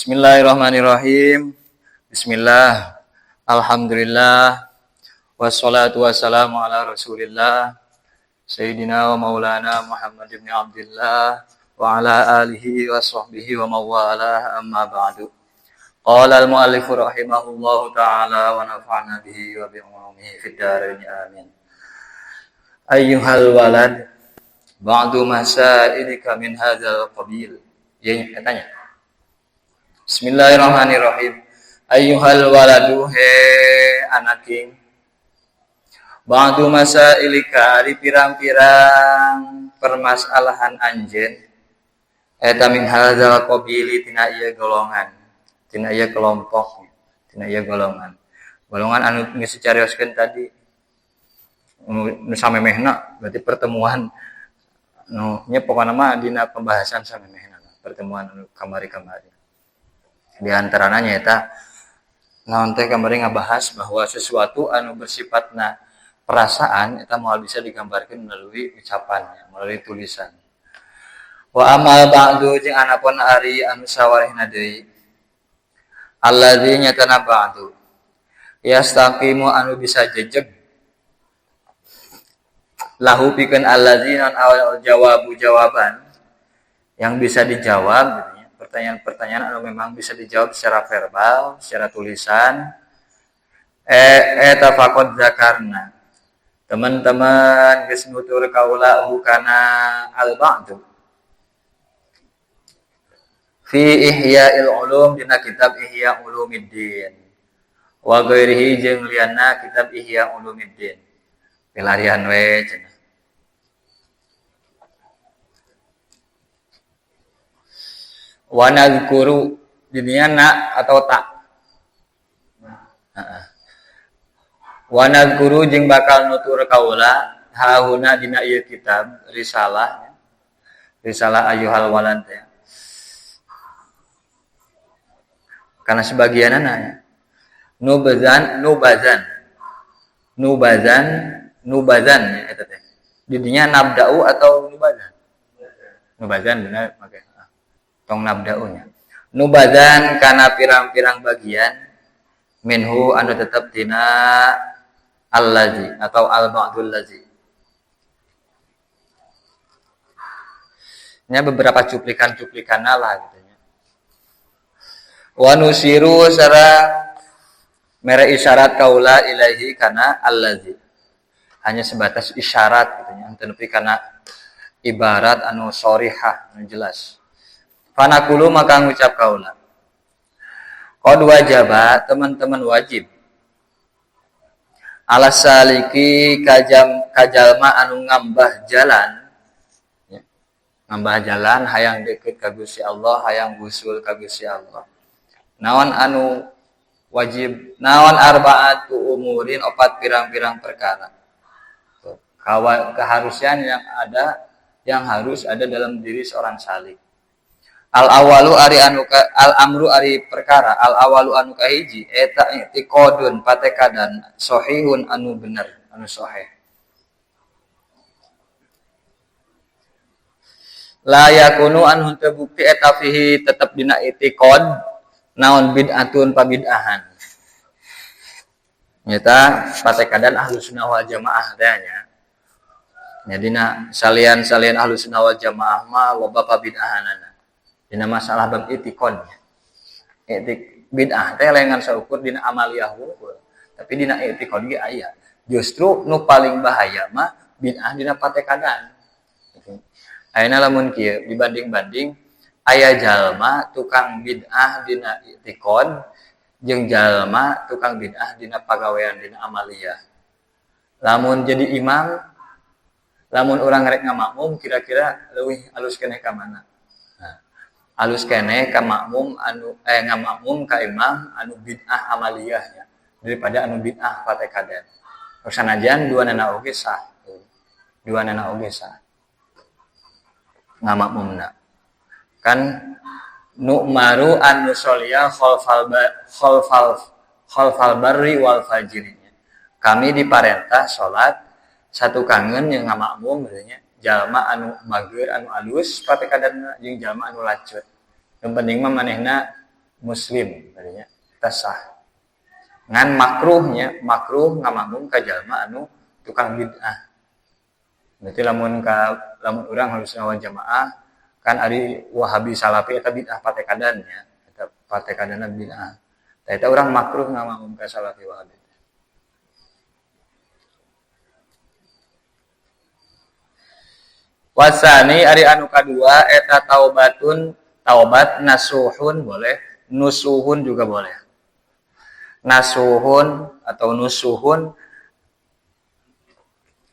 Bismillahirrahmanirrahim. Bismillah. Alhamdulillah. Wassalatu wassalamu ala Rasulillah Sayyidina wa Maulana Muhammad ibn Abdullah wa ala alihi wa sahbihi wa mawala amma ba'du. Qala al-mu'allifu rahimahullahu ta'ala wa nafa'na bihi wa bi'ulumihi fid dharain amin. Ayyuhal walad ba'du masailika min hadzal qabil. Ya, katanya. Bismillahirrahmanirrahim. Ayyuhal waladu he anaking. Ba'du masailika di pirang-pirang permasalahan anjeun. Eta min hadzal qabili tina ieu golongan, tina ieu kelompok, tina ieu golongan. Golongan anu geus dicarioskeun tadi. Nu samemehna berarti pertemuan nu nya pokona mah dina pembahasan samemehna, pertemuan anu kamari-kamari. Di antaranya eta naon teh kamari ngabahas bahwa sesuatu anu bersifatna perasaan eta moal bisa digambarkeun melalui ucapan, melalui tulisan. Wa amal ba'du jeung anapun ari anu sawarehna deui. Allazi nyatana ba'du. Yastaqimu anu bisa jejeg. Lahu pikeun allazi non awal jawabu jawaban yang bisa dijawab gitu. Pertanyaan-pertanyaan anu memang bisa dijawab secara verbal, secara tulisan. Eta faqad zakarna. Teman-teman geus nutur kaula kana al-ba'du. Fi Ihya'il Ulum dina kitab Ihya Ulumiddin. Wa ghairihi jeung lianna kitab Ihya Ulumiddin. Pilarian we cenah. Wa nadhkuru didinya na atau tak. Wa nadhkuru jeung bakal nutur kaula hauna dina ieu kitab risalah ayyuhal walad ya. Karena sebagianna ya. Nubazan ya eta teh. Didinya nabda'u atau nubazan? Nubazan benar make. Tong nabda'unya. Nubazan kana pirang-pirang bagian minhu anu tetep dina allazi atau al-ba'dul lazi. Nya beberapa cuplikan-cuplikanna lah gitu nya. Wa nusiru sareng mere isyarat kaula ilaihi kana allazi. Hanya sebatas isyarat gitu nya, teu nepi kana ibarat anu sharihah anu jelas. Fanaqulu maka ngucap kaula. Qad wajaba teman-teman wajib. Alas saliki kajalma anu ngambah jalan. Ya. Ngambah jalan hayang deukeut ka Gusti Allah, hayang usul ka Gusti Allah. Naon anu wajib, naon arba'atu umurin opat pirang-pirang perkara. Keharusan yang harus ada dalam diri seorang salik. Al-awalu ari anu al-amru ari perkara al-awalu anu kahiji eta i'tiqadun patekadan sahihun anu bener anu sahih. La yakunu anhu terbukti eta fihi tetep dina i'tiqad naon bid'atun pabid'ahan. Nyata patekadan Ahlussunnah wal Jamaah teh nya. Nyadina salian-salian Ahlussunnah wal Jamaah mah loba pabid'ahanana. Dina masalah bab i'tiqad. Bid'ah teh laengan saukur dina amaliyah hungkul. Tapi dina i'tiqad ge aya. Justru nu paling bahaya mah bid'ah dina patekadan. Ayeuna lamun kieu dibanding-banding aya jalma tukang bid'ah dina i'tiqad jeung jalma tukang bid'ah dina pagawean dina amaliyah. Lamun jadi imam, lamun urang rek ngamakmum kira-kira leuwih alus keneh ka mana? Alus keneh ka makmum anu ngamakmum ka imam anu bid'ah amaliyahnya daripada anu bid'ah patekadan. Sanajan duanana oge sah. Duanana oge sah. Ngamakmumna. Kan nu'maru an nusolliya khalfal barri wal fajri. Kami diparentah salat satu kangen yang ngamakmum berarti jalma anu mager anu alus patekadanna jeung jalma anu lacut. Yang penting mah manehna muslim tadinya tasah ngan makruh ngamakmum ka jalma anu tukang bid'ah. Berarti lamun urang harus ngawan jamaah kan ari Wahabi Salafi eta bid'ah patekadannya eta patekadana bid'ah. Eta urang makruh ngamakmum ka Salafi Wahabi. Wasani ari anu kadua eta taubat nasuhun boleh, nusuhun juga boleh. Nasuhun atau nusuhun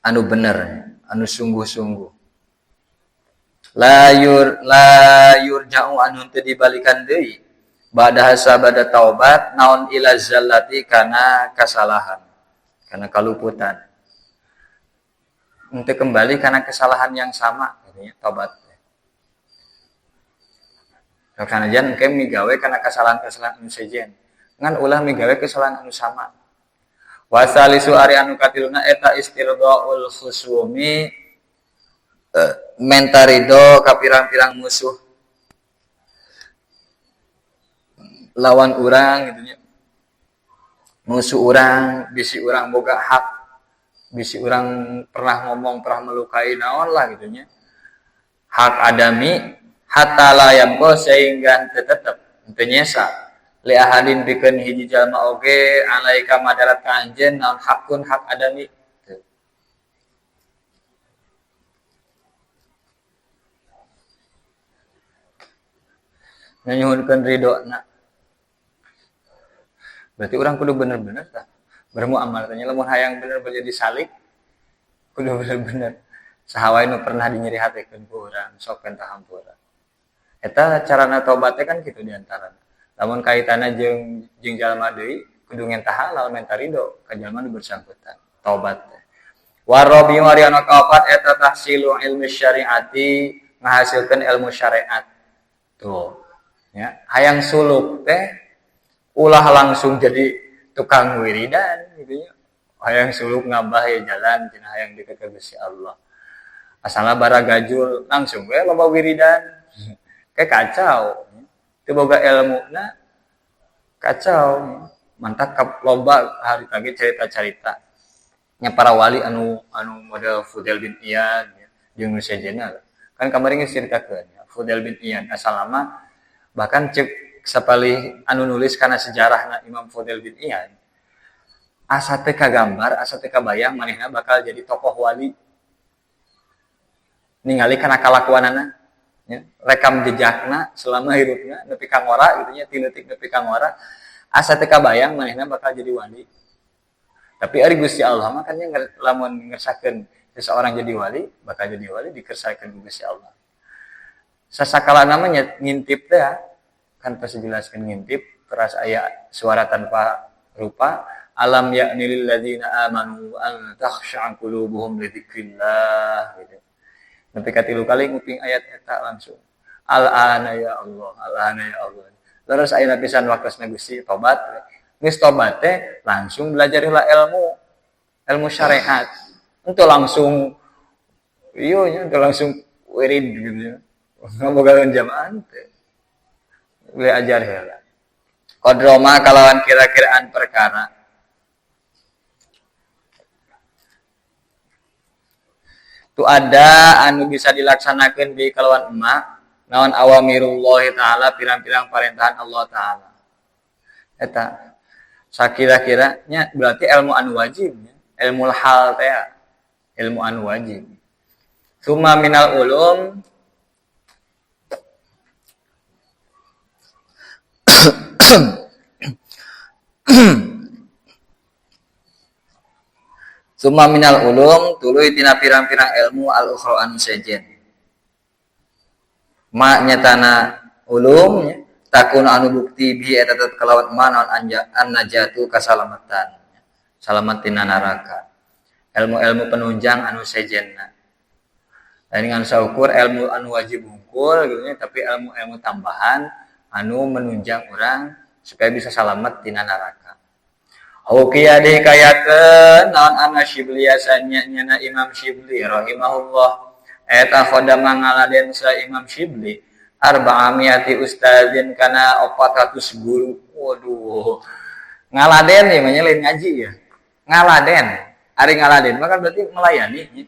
anu bener, anu sungguh-sungguh. La yurja'u anu teu dibalikan deui. Ba'da sabada taubat naon ila zallati kana kasalahan, kana kaluputan. Untuk kembali karena kesalahan yang sama katanya tobat. Karena jangan engke migawe karena kesalahan-kesalahan anu sejen. Ngan ulah migawe kesalahan anu sama. Wasalisu ari anu katiluna eta istirdaul khusumi mentarido ka pirang-pirang musuh lawan urang gitu nya. Musuh urang, bisi urang boga hak, bisi urang pernah ngomong, pernah melukai naon lah gitu nya. Hak adami hatta layam ko sehingga tetep teu nyesa li ahadin pikeun hiji jalma oge alaika madarat ka anjeun naon hakun hak adami. Nyuhunkeun ridona. Berarti orang kudu bener-bener tah bermuamalah tanya lamun hayang bener jadi salik kudu bener-bener saha wae nu pernah dinyeri hatekeun ku urang sok pentah hampura. Eta carana tobatnya kan kitu diantara. Lamun kaitanna jeung jalma deui kudu ngentah halal menta ridho ka jalma nu bersangkutan. Tobat. Warabi mariana kaopat eta tahsilu ilmu syariati ngahasilkeun ilmu syariat. Tuh. Ya, hayang suluk teh ulah langsung jadi tukang wiridan gitu ya. Hayang suluk ngambah ya jalan cenah hayang deket ka Gusti Allah. Asalna baragajul langsung we loba wiridan. Kayak kacau. Teu boga ilmuna kacau. Mantap loba hari tadi cerita-cerita nya para wali anu model Fudail bin Iyad jeung nu sejenna. Kan kamari geus ceritakeun ya. Fudail bin Iyad asalna bahkan cek sapalih anu nulis karena sejarahna Imam Fudail bin Iyad. Asa teh kagambar, asa teh kabayang manehna bakal jadi tokoh wali. Ningali kana kalakuanana ya, rekam jejakna selama hidupna nepi ka ngora gitu nya tileutik nepi ka ngora asa teh kabayang manehna bakal jadi wali. Tapi ari Gusti Allah mah kan lamun ngersakeun seseorang jadi wali, bakal jadi wali dikersakeun ku Gusti Allah. Sasakala namanya ngintip teh kan pas dijelaskeun ngintip teras aya suara tanpa rupa alam ya'ni lil ladzina amanu an takhsha'a qulubuhum li dzikrillah gitu. Nepi ka 3 kali nguping ayat eta langsung. Al-ana ya Allah, al-ana ya Allah. Terus aya pisan waktosna Gusti tobat. Geus tobat teh langsung belajar heula ilmu syariat. Henteu langsung ieu nya langsung wirid gitu. Ngabogakeun jamaah teh. Boleh ajar heula. Qadroma kalawan kira-kiraan perkara. Tu ada anu bisa dilaksanakeun di kalawan emak naon awamirullah taala pirang-pirang parentahan Allah taala. Eta sakira-kira nya berarti ilmu anu wajib nya. Ilmu hal teh ilmu anu wajib. Summa minal ulum Summa minal ulum tuluy tina pirang-pirang ilmu al-ukhra anu sejen. Ma nyatana ulum takun anu bukti bi eta tetep kalawan manon an-najatu kasalamatan. Salamat tina neraka. Ilmu-ilmu penunjang anu sejenna. Dan dengan saukur ilmu anu wajib hungkul gitu nya tapi ilmu-ilmu tambahan anu menunjang orang supaya bisa selamat tina neraka. Hukiya dihikayakeun naon ana Syibli asalnya nyana Imam Syibli rahimahullah eta khodama ngaladen sa Imam Syibli arba'amiyati ustadzin kana 400 guru. Waduh. Ngaladen ya namanya lain ngaji ya. Ngaladen. Ari ngaladen maka berarti melayani.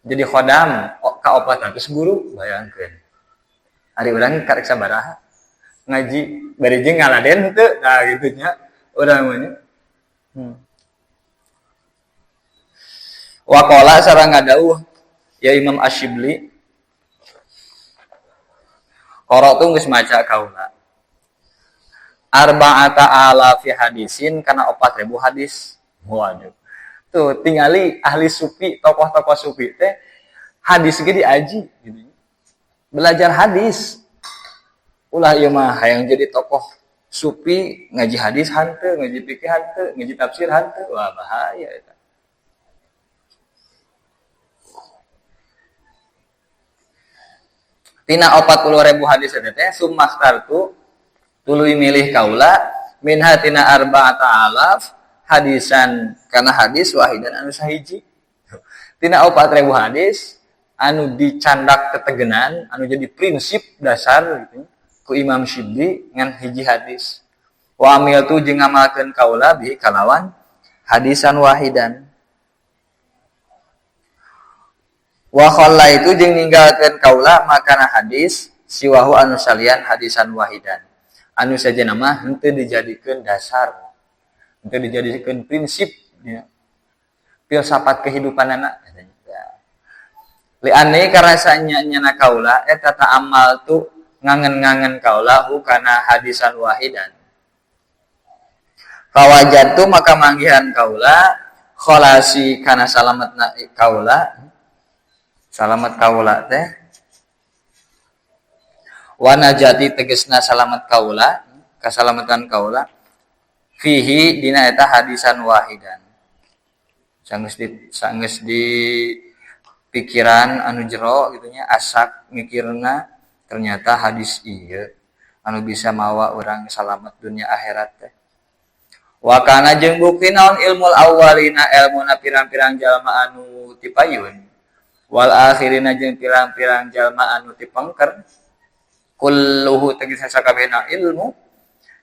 Jadi khodam ka 400 guru bayangkeun. Ari urang karek sabaraha ngaji bari jeung ngaladen teu. Nah gitu nya urang mah nya. Wa qala sareng ngadawuh ya Imam Asyibli qara'tu geus maca kaula arba'ata alafi hadisin kana 4000 hadis. Waduh. Tuh tingali ahli sufi, tokoh-tokoh sufi teh hadis ge diaji gitu. Belajar hadis. Ulah ieu mah hayang jadi tokoh sufi ngaji hadis hanteu, ngaji fikih hanteu, ngaji tafsir hanteu. Wah bahaya eta. Tina 40.000 hadis eta teh sumastartu tuluy milih kaula minha tina arba'ata alaf hadisan kana hadis wahidan anu sahiji. Tina 4.000 hadis anu dicandak tetegenan anu jadi prinsip dasar gitu ku Imam Syibli ngan hiji hadis. Wa amil tu jeung ngamalkeun kaula bi kalawan hadisan wahidan. Wa khalla itu jeung ninggalkeun kaula makana hadis siwahu anu salian hadisan wahidan. Anu sajeuna mah henteu dijadikeun dasar. Henteu dijadikeun prinsip ya. Filsafat kehidupanana katanya. Li anni karasanya nyana kaula eta ta'amal tu ngangen-ngangen kaula kana hadisan wahidan. Fawajatu maka manggihan kaula kholasi kana salametna kaula. Salamet kaula teh wa najati tegesna salamet kaula kasalamatan kaula fihi dina eta hadisan wahidan sanggeus di pikiran anu jero gitu nya asak mikirna ternyata hadis ieu anu bisa mawa urang salamet dunia akhirat teh wa kana jeung bukti naon ilmul awwalina ilmuna pirang-pirang jalma anu tipayun wal akhirina jeung pirang-pirang jalma anu tipengker kulluhu tegasna sakabehna ilmu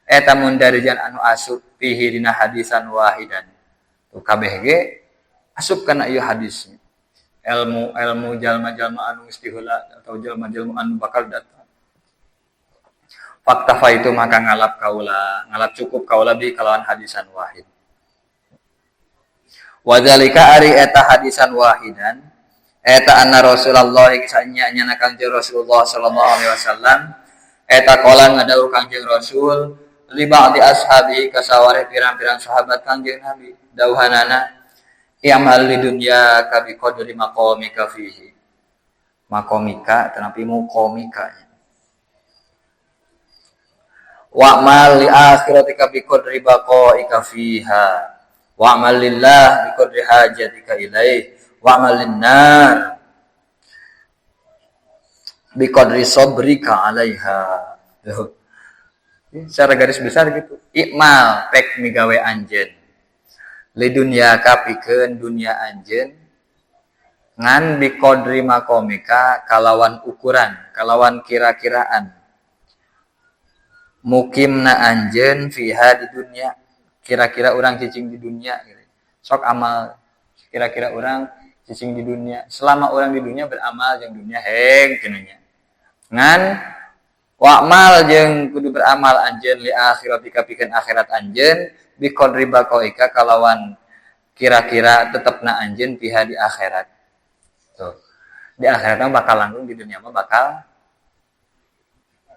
eta mun darijan anu asup fihi dina hadisan wahidan tu kabeh ge asup kana ieu hadis ilmu jalma-jalma anu istighla atau jalma-jalma anu bakal datang fakta fa itu maka ngalap cukup kaula bi kalawan hadisan wahid wadzalika ari eta hadisan wahidan eta anna Rasulullah kisahnya nyana Kangjeng Rasulullah sallallahu alaihi wasallam eta qala ngadawuh Kangjeng Rasul li ba'di ashabi kasaware pirang-pirang sahabat Kangjeng Nabi dawuhanana i'mal li dunya ka bi qadri maqamika fihi maqamika tanapi muqamika wa'mal li akhiratika bi qadri baqaika fiha wa'mal lillah bi qadri hajatika ilaihi wa'mal linnar biqadri sabrika 'alaiha. Secara garis besar gitu. Ikmal pek migawe anjeun. Li dunya kapikeun dunya anjeun ngan biqadri maqamika kalawan ukuran, kalawan kira-kiraan. Mukimna anjeun fiha di dunya. Kira-kira urang cicing di dunya gitu. Sok amal kira-kira urang cicing di dunia selama orang di dunia beramal jeung dunia heng cenanya ngan wa'mal jeung kudu beramal anjeun li akhiratika pikeun akhirat anjeun bi qadri baqaika kalawan kira-kira tetepna anjeun piha di akhirat tuh di akhirat mah bakal langgeng di dunia mah bakal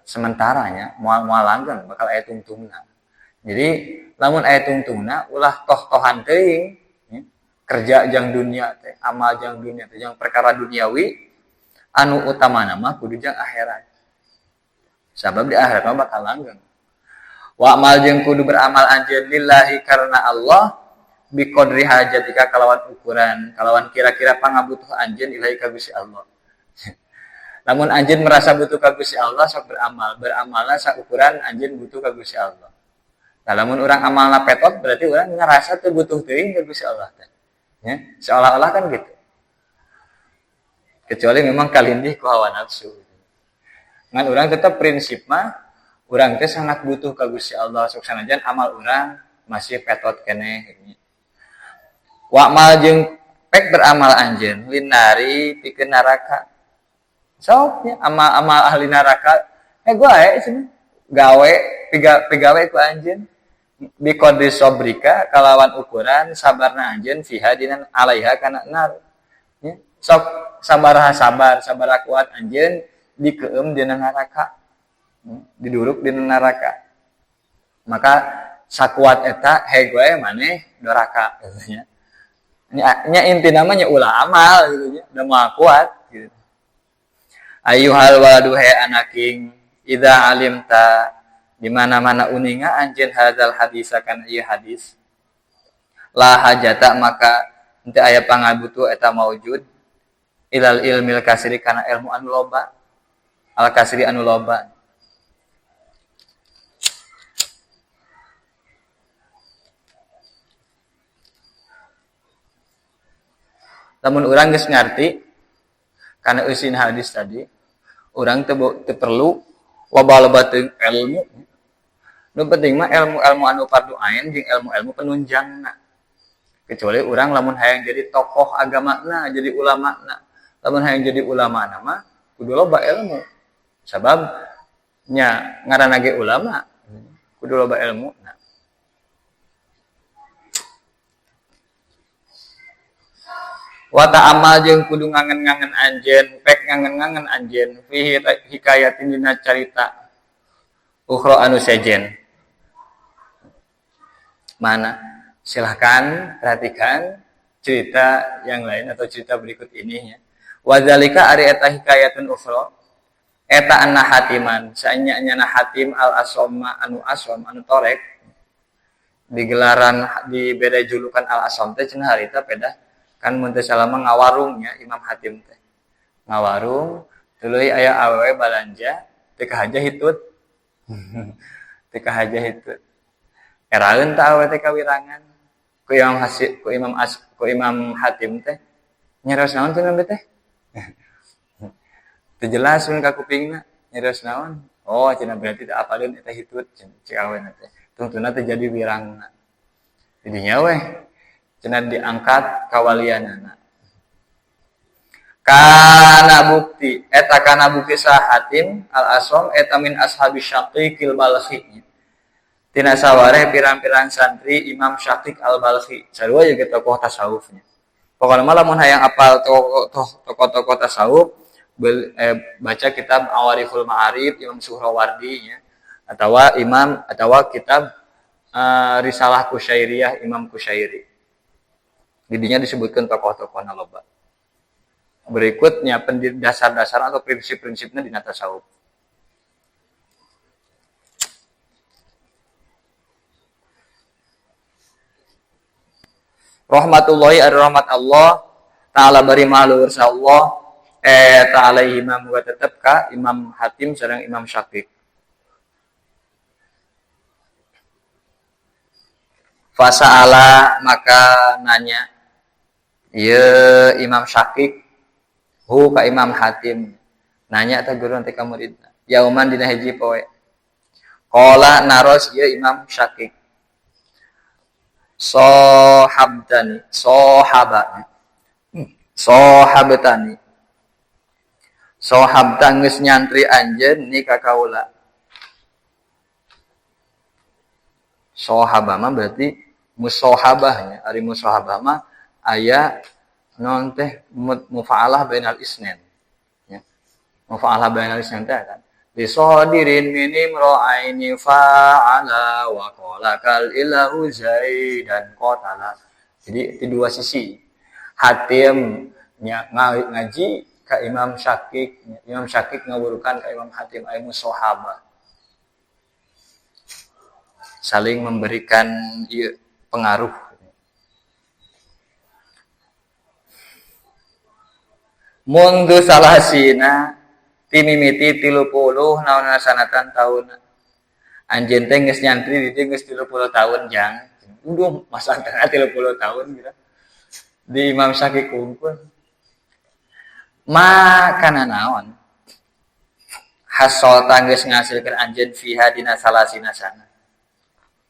sementaranya moal langgeng bakal aya tungtungna jadi lamun aya tungtungna ulah toh-tohan teuing kerja jang dunia teh amal jang dunia teh jang perkara duniawi anu utama nama kudu jang akhirat sabab di akhirat mah bakal langgeng wa amal jeung kudu beramal anjeun lillahi karena Allah bi qadri hajatika kalawan ukuran kalawan kira-kira pangabutuh anjeun ilahi ka Gusti Allah lamun anjeun merasa butuh ka Gusti Allah sok beramalna saukuran anjeun butuh ka Gusti Allah lamun urang amalna petot berarti urang ngarasa teu butuh teuing ka Gusti Allah teh ya, seolah-olah kan gitu. Kecuali memang kalindih ku hawa nafsu. Ngan urang tetap prinsip mah urang teh sangat butuh ka Gusti Allah sanajan amal urang masih petot keneh. Wa mal jeung pek beramal anjeun linari pikeun neraka. Sok nya amal ahli neraka gua cenah gawe pigawe ku anjeun bi qadri sabrika kalawan ukuran sabarna anjeun fiha dina alaiha kana nar. Sok sabaraha sabar kuat anjeun dikeum dina neraka. Diduruk dina neraka. Maka sakuat eta gue maneh doraka gitu nya. Nya inti namanya ulah amal gitu nya, udah mah kuat gitu. Ayyuhal waladu he anaking idza alimta di mana-mana uninga anjeun hadzal hadis akan ieu hadis la hajata maka henteu aya pangabutuh eta maujud ilal ilmil kasri kana ilmu anu loba al kasri anu loba. Lamun urang geus ngarti kana eusin hadis tadi, urang teu perlu wabalabateung ilmu. Nu penting mah ilmu-ilmu anu fardu ain jeung ilmu-ilmu penunjangna. Kecuali urang lamun hayang jadi tokoh agamana, jadi ulamana. Lamun hayang jadi ulamana mah kudu loba ilmu. Sabab nya ngaranna ge ulama, kudu loba ilmu. Wa ta'amal jeung kudu ngangen-ngangen anjeun, pek ngangen-ngangen anjeun fi hikayatin dina carita ukhra anu sejen. Mana? Silahkan perhatikan cerita yang lain atau cerita berikut ini ya. Wa zalika ari eta hikayatun ukhra eta anna hatiman, saenya hatim al-asomma anu asom anu torek digelaran di beda julukan al-asom teh cenah harita pedah kan mun teh salama ngawarungnya Imam Hatim teh. Ngawarung tuluy aya awewe balanja teu kahaja hitut. Teu kahaja hitut. Eraeun teh awewe teh kawirangan ku Imam Hatim teh. Nyeros naon cenah teh? Teu jelas mun ka kupingna nyeros naon. Oh cenah berarti teh apaleun eta hitut cik awewe teh. Tungtuna teh jadi wirangna. Didinya weh cenah diangkat kawalianana. Kana bukti sah Hatim al-Asom eta min ashabi Syaqiqil Balkhi. Tina sawareh pirang-pirang santri Imam Syaqiq al-Balkhi. Sarua juga tokoh tasawufnya. Pokoknya mah lamun hayang apal tokoh-tokoh tasawuf baca kitab Awariful Ma'arif Imam Suhrawardi ya. Atawa kitab Risalah Kusyairiyah Imam Kusyairi. Didinya disebutkan tokoh-tokoh loba. Berikutnya dasar-dasar atau prinsip-prinsipnya di tasawuf. Rahmatullahi ar-rahmat Allah ta'ala bari mahlur Allah ta'ala imam wa tetep ka Imam Hatim sareng Imam Syafiq. Fasa'ala maka nanya ya Imam Syafiq hu ka Imam Hatim nanya ta guru teh ka muridna yauman dina hiji poe qala naros ya Imam Syafiq sahabtani geus nyantri anjeun ni ka kaula. Sahabah mah berarti musahabahnya ari musahabah mah aya non teh mufa'alah bainal isnain ya mufa'alah bainal isnain teh kan li sadirin minim ra'aini fa'ala wa qala kal ilahu zaidan qatala. Jadi di dua sisi Hatim ngaji ka Imam Syafiq, Imam Syafiq ngawurukan ka Imam Hatim aya musahabah saling memberikan pengaruh. Mundu salasina timimiti 30 naon sanatan taun. Anjeun teh geus nyantri di dieu geus 30 tahun jang. Uduh masa tengah 30 tahun gitu. Di Imam Syafiq kumpul. Makana naon? hasol tanggeus ngahasilkeun anjeun fiha dina salasina sana.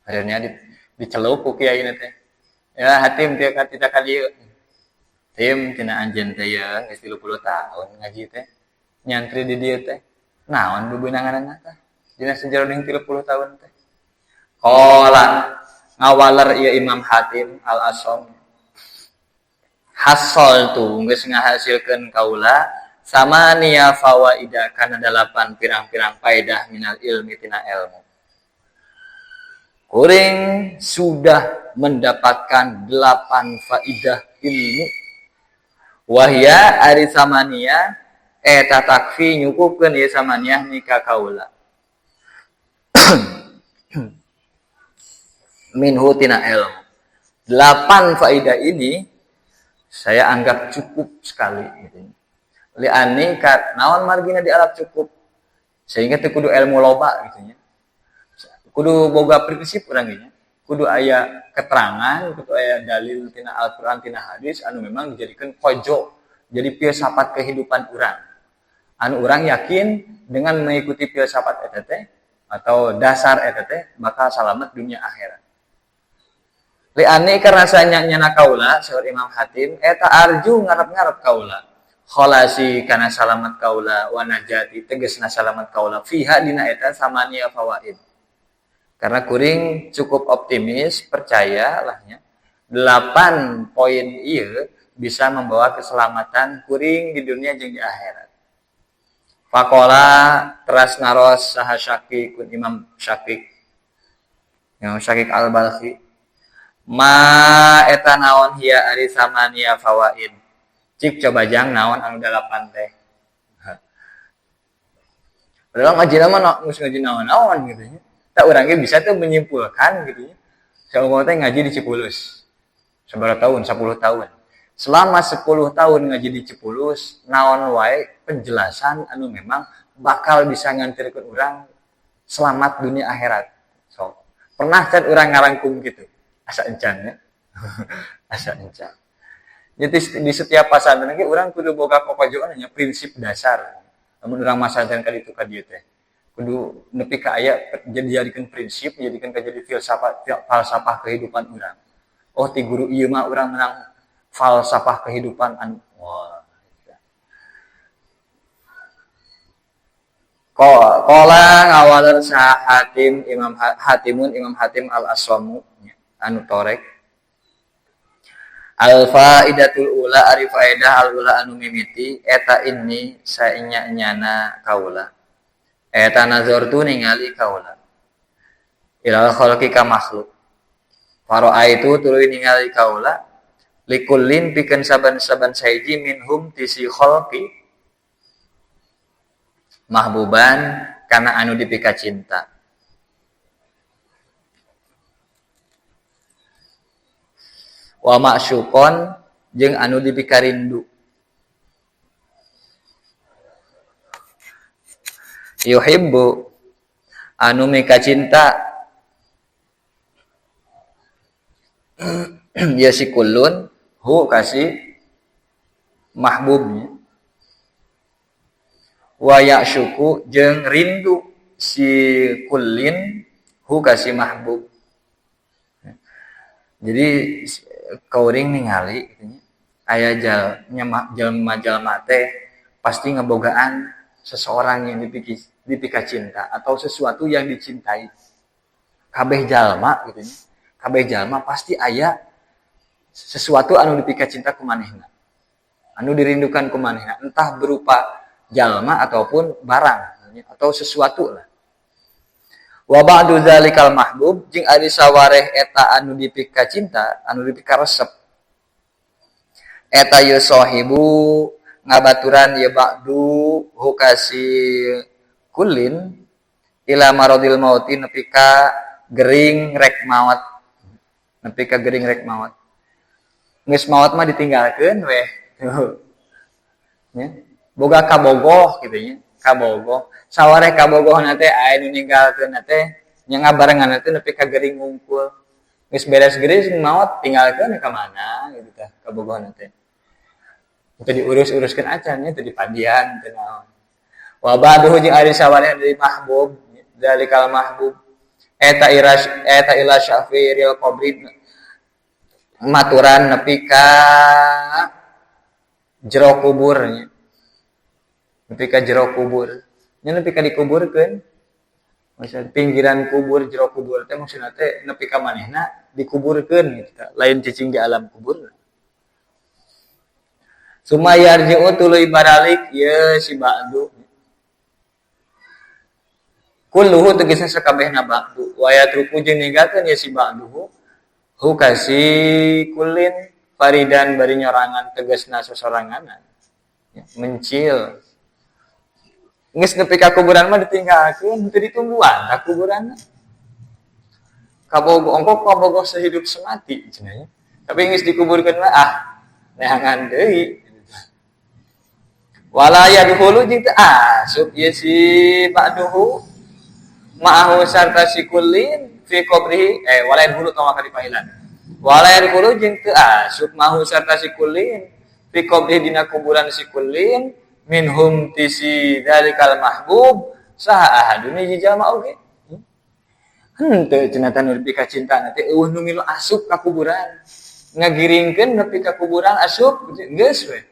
Akhirnya dicelup ku kiai teh. Ya hatim teh kita kali tim tina anjeun teh ya geus 30 tahun ngaji teh. Nyantri di dieu teh. Naon bebeunanganna teh? Dina sajeroning 30 tahun teh. Qala ngawaler ieu Imam Hatim Al-Asom. Hasol tu geus ngahasilkeun kaula sama niya fawaida kana 8 pirang-pirang faedah minal ilmi tina ilmu. Kuring sudah mendapatkan 8 faidah ilmu. Wahya ari samania eta takfi nyukupkeun ieu samania nika kaula. Minhu tina ilmu. 8 faidah ini saya anggap cukup sekali gitu. Liani naon margina dianggap cukup sehingga teu kudu ilmu loba gitu nya. Kudu boga prinsip urang nya. Kudu aya keterangan, kudu aya dalil tina Al-Qur'an tina hadis anu memang dijadikeun pojo jadi filsafat kehidupan urang. Anu urang yakin dengan mengikuti filsafat eta teh atau dasar eta teh bakal selamat dunia akhirat. Liani karena saya nyana kaula saur Imam Hatim eta arju ngarep-ngarep kaula. Kholasi kana salamat kaula wa najati tegasna salamat kaula fiha dina eta samania fawaid. Karena kuring cukup optimis percaya lahnya 8 poin ieu bisa membawa keselamatan kuring di dunia jeung di akhirat. Faqala teras naros saha Syakik kun Imam Syakik. Imam Syakik Al-Balkhi. Ma eta naon hiya ari samania fawaid. Cik coba jang naon anu 8 teh. Padahal ngaji mah geus ngaji naon-naon gitu nya. Tak urang ge bisa tuh menyimpulkan gitu nya. Saumur teh ngaji di Cipulus. Sabaraha tahun? 10 tahun. Selama 10 tahun ngaji di Cipulus, naon wae penjelasan anu memang bakal bisa ngantirkeun urang selamat dunia akhirat. So, pernah can urang ngarangkum gitu. Asa encan ya. Asa encan. Jadi di setiap pasantren ge urang kudu boga kokojoan nya prinsip dasar. Lamun urang masantren ka ditu ka dieu teh. Kudu nepi ka aya dijadikeun prinsip, dijadikeun ka jadi falsafah kehidupan urang. Oh ti guru ieu mah urang menang falsafah kehidupan anu wah. Qala ngawaler sa Hatim Imam Hatim Al-Aswamu anu torek. Al-faidatul ula ari faedah al-ula anu mimiti eta inni sainya-nyana kaula. Eta nazartu ningali kaula. Ilal khalqi ka makhluk. Faraaitu tuluy ningali kaula likullin pikeun saban-saban saiji minhum tisi khalqi mahbuban kana anu dipika cinta. Wa ma'syuqon jeung anu dipika rindu. Yuhibbu anu mika cinta ya si kullun hu kasih mahbubnya wa ya'syuku jeung rindu si kullin hu kasih mahbub. Jadi kauring ningali aya jalma teh pasti ngebogaan seseorang yang dipika cinta atau sesuatu yang dicintai. Kabeh jalma gitu nya. Kabeh jalma pasti aya sesuatu anu dipika cinta ku manehna. Anu dirindukan ku manehna, entah berupa jalma ataupun barang atau sesuatu lah. Wa ba'du zalikal mahbub jeung ari sawareh eta anu dipika cinta, anu dipika resep. Eta yusahibu ngabaturan ya ba'du hukasi kulin ila maradil mauti nepi ka gering rek maot. Nepi ka gering rek maot. Geus maot mah ditinggalkeun weh. Nya. Boga kabogoh kitu nya, kabogoh. Sawareh kabogohna teh aya nu ninggalkeun teh nya ngabarengan teh nepi ka gering ngungkul. Geus beres gering maot tinggalkeun ka mana gitu tah kabogohna teh. Itu diurus-uruskeun acan nya teh di pandian teh naon. Wa ba'duhu jeung ari sawareh dari mahbub dalikal mahbub eta ila syafiril qabri maturan nepi ka jero kuburnya. Nepi ka jero kubur. Nya nepi ka dikuburkeun. Maksudna pinggiran kubur jero kubur teh maksudna teh nepi ka manehna dikuburkeun gitu. Lain cicing di alam kubur. Sumayarji'u tuluy baralik ye si ba'du. Kulluhu tegasna sakabehna ba'du. Wa yatruku jeung ninggalkeun ye si ba'duhu. Hu kasih kulin faridan bari nyorangan tegasna sosoranganan. Ya, mencil. Geus nepi ka kuburan mah ditinggalkeun teu ditungguan ka kuburanna. Kabogoh ongkok kabogoh sehidup semati cenah. Tapi geus dikuburkeun mah neangan deui. Wala yadkhulu jeung teu asup ye si ba'duhu ma'ahu sarta si kullin fi qabrihi wala yadkhulu kama ka dipailan. Wala yadkhulu jeung teu asup ma'ahu sarta si kullin fi qabrihi dina kuburan si kullin minhum tisi dalikal mahbub saha ahadun jalma oge. Henteu cenah teh nepi ka cinta teh eueuh nu milu asup ka kuburan. Ngagiringkeun nepi ka kuburan asup geus we.